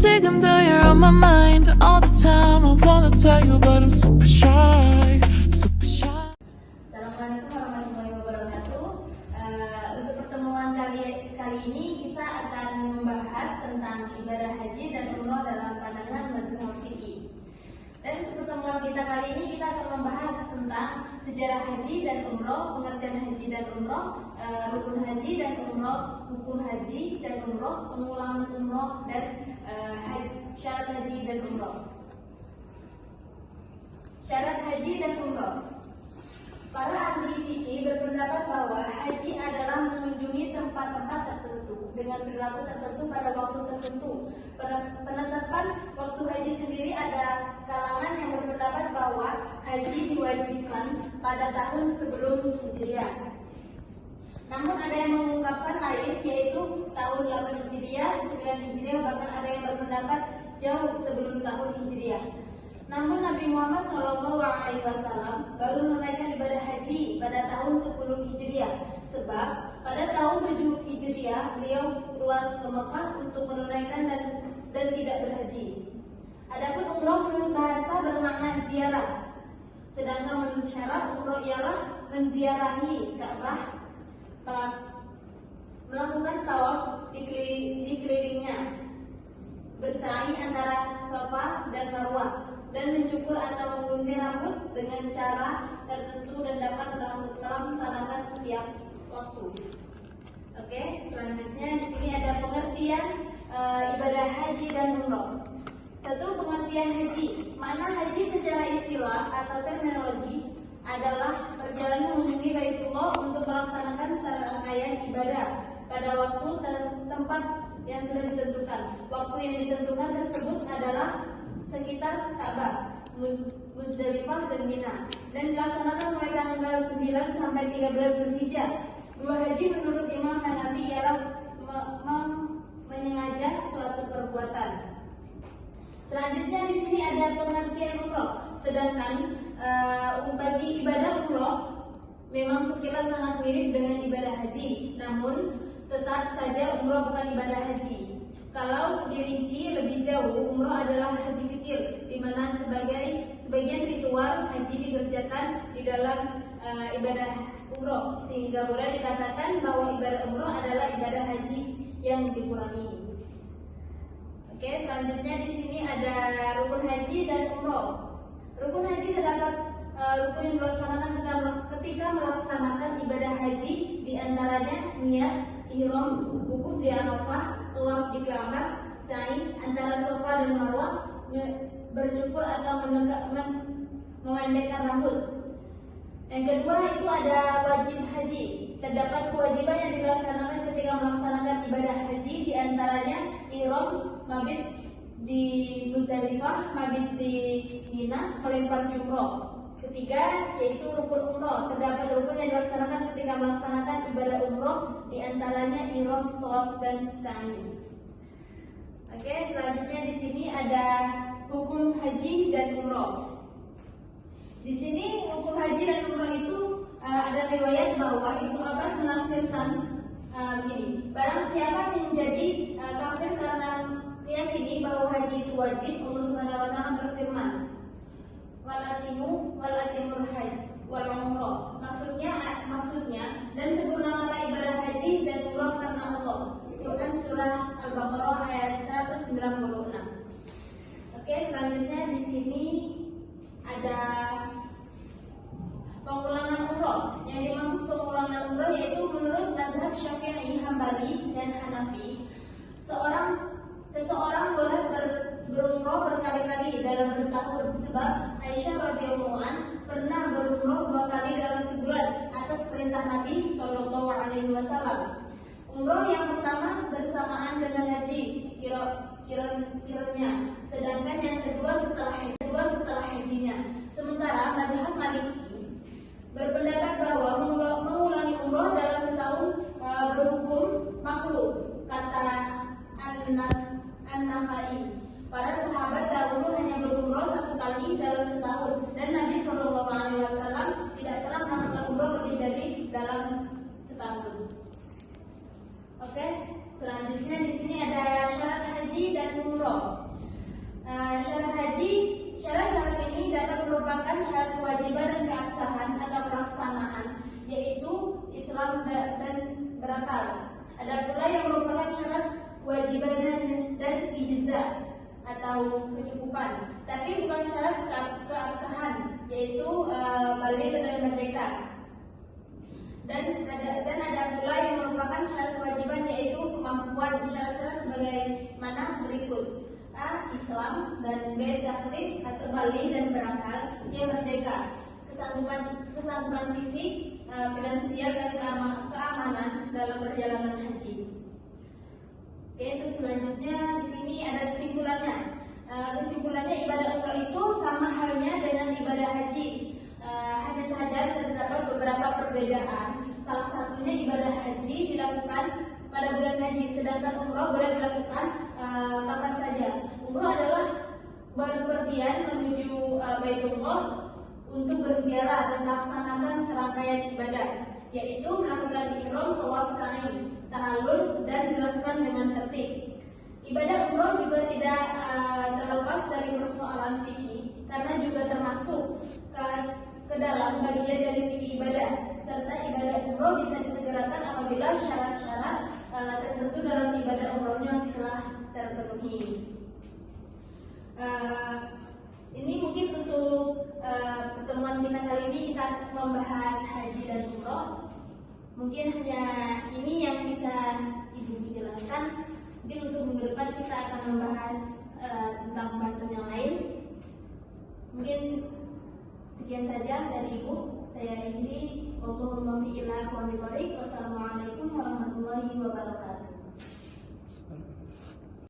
sick and though you're on my mind all the time. I wanna tell you but I'm super shy, super shy. Assalamualaikum warahmatullahi wabarakatuh. Untuk pertemuan kali ini kita akan membahas tentang ibadah haji dan umroh dalam pandangan mazhab fikih. Dan untuk pertemuan kita kali ini kita akan membahas tentang sejarah haji dan umroh, pengertian haji dan umroh, rukun haji dan umroh, hukum haji dan umroh, pengulangan umroh dan syarat haji dan umroh. Syarat haji dan umroh. Para ahli fikih berpendapat bahwa haji adalah mengunjungi tempat-tempat tertentu dengan perilaku tertentu pada waktu tertentu. Pada penetapan waktu haji sendiri ada kalangan yang berpendapat bahwa haji diwajibkan pada tahun sebelum Hijriah. Namun ada yang mengungkapkan lain, yaitu tahun 8 Hijriah, 9 Hijriah, bahkan ada yang berpendapat jauh sebelum tahun Hijriah. Namun Nabi Muhammad SAW baru menunaikan ibadah haji pada tahun 10 Hijriah, sebab pada tahun 7 Hijriah beliau keluar ke Mekah untuk menunaikan dan tidak berhaji. Adapun umroh menurut bahasa bermakna ziarah, sedangkan menurut syarat umroh ialah menziarahi Ka'bah, melakukan tawaf dikelilingnya, bersa'i antara Safa dan Marwah, dan mencukur atau menggunting rambut dengan cara tertentu dan dapat melaksanakan setiap waktu. Oke, selanjutnya di sini ada pengertian ibadah haji dan umroh. Satu, pengertian haji. Makna haji secara istilah atau terminologi adalah perjalanan mengunjungi Baitullah untuk melaksanakan serangkaian ibadah pada waktu tempat yang sudah ditentukan. Waktu yang ditentukan tersebut adalah sekitar Ka'bah, Muzdalifah dan Mina, dan dilaksanakan mulai tanggal 9 sampai 13 Zulhijjah. Dua haji menurut Imam Hanafi ialah menyengaja suatu perbuatan. Selanjutnya di sini ada pengertian umroh. Sedangkan bagi ibadah umroh memang sekilas sangat mirip dengan ibadah haji, namun tetap saja umroh bukan ibadah haji. Kalau dirinci lebih jauh, umroh adalah haji kecil, di mana sebagian ritual haji dikerjakan di dalam ibadah umroh, sehingga boleh dikatakan bahwa ibadah umroh adalah ibadah haji yang dikurangi. Oke, selanjutnya di sini ada rukun haji dan umroh. Rukun haji terdapat rukun yang dilaksanakan ketika melaksanakan ibadah haji, di antaranya niat, ihram, wukuf di Arafah, tawaf di Ka'bah, sa'i antara Safa dan Marwah, bercukur atau memendekkan rambut. Yang kedua itu ada wajib haji. Terdapat kewajiban yang dilaksanakan ketika melaksanakan ibadah haji, di antaranya ihram, mabit di Muzdalifah, mabit di Mina, melempar jumroh. Ketiga yaitu rukun umroh. Terdapat rukun yang dilaksanakan ketika melaksanakan ibadah umroh, di antaranya ihram, tawaf dan sa'i. Oke, selanjutnya di sini ada hukum haji dan umroh. Di sini hukum haji dan umroh itu ada riwayat bahwa Ibnu Abbas menaksirkan begini: barang siapa menjadi kafir karena meyakini bahwa haji itu wajib, Allah Subhanahu wa taala berfirman, walatimul hajj wal umroh. Maksudnya dan sempurnakanlah ibadah haji dan umroh karena Allah. Quran surah Al-Baqarah ayat 196. Oke, selanjutnya di sini ada pengulangan umroh. Yang dimaksud pengulangan umroh yaitu menurut mazhab Syafi'i, Hambali dan Hanafi, seseorang boleh berumroh berkali-kali dalam bertahun, sebab Aisyah radhiyallahu anha pernah berumroh 2 kali dalam sebulan atas perintah Nabi Shallallahu alaihi wasallam. Umroh yang pertama bersamaan dengan haji kiranya, sedangkan yang kedua setelah hajinya. Sementara mazhab Maliki berpendapat bahwa mengulangi umroh dalam setahun berhukum makruh, kata An-Nakhai. Para sahabat dahulu hanya berumroh 1 kali dalam setahun, dan Nabi SAW tidak pernah melakukan umroh lebih dari dalam setahun. Oke, selanjutnya di sini ada syarat haji dan umroh. Syarat-syarat ini dapat merupakan syarat kewajiban dan keabsahan atau pelaksanaan, yaitu Islam dan berakal. Ada pula yang merupakan syarat kewajiban dan ijza atau kecukupan, tapi bukan syarat keabsahan, yaitu balik dan merdeka. Dan ada pula yang merupakan syarat kewajiban, yaitu kemampuan. Syarat-syarat sebagaimana berikut: A. Islam, dan B. taklif atau balik dan berakal, C. merdeka, kesanggupan fisik, finansial dan keamanan dalam perjalanan haji. Oke, untuk selanjutnya di sini ada kesimpulannya. Kesimpulannya, ibadah umroh itu sama halnya dengan ibadah haji. Hanya saja terdapat beberapa perbedaan. Salah satunya ibadah haji dilakukan pada bulan haji, sedangkan umroh boleh dilakukan kapan saja. Umroh adalah berpergian menuju Baitullah untuk berziarah dan melaksanakan serangkaian ibadah, yaitu melakukan ihram, tawaf, sa'i, tahallul, dan dilakukan dengan tertib. Ibadah umroh juga tidak terlepas dari persoalan fikih, karena juga termasuk ke dalam bagian dari fikih ibadah, serta ibadah umroh bisa disegerakan apabila syarat-syarat tertentu dalam ibadah umrohnya telah terpenuhi. Ini mungkin untuk pertemuan kita kali ini kita membahas haji dan umroh. Mungkin hanya ini yang bisa Ibu jelaskan. Mungkin untuk minggu depan kita akan membahas tentang pembahasan yang lain. Mungkin sekian saja dari Ibu. Saya Indri. Wassalamualaikum warahmatullahi wabarakatuh.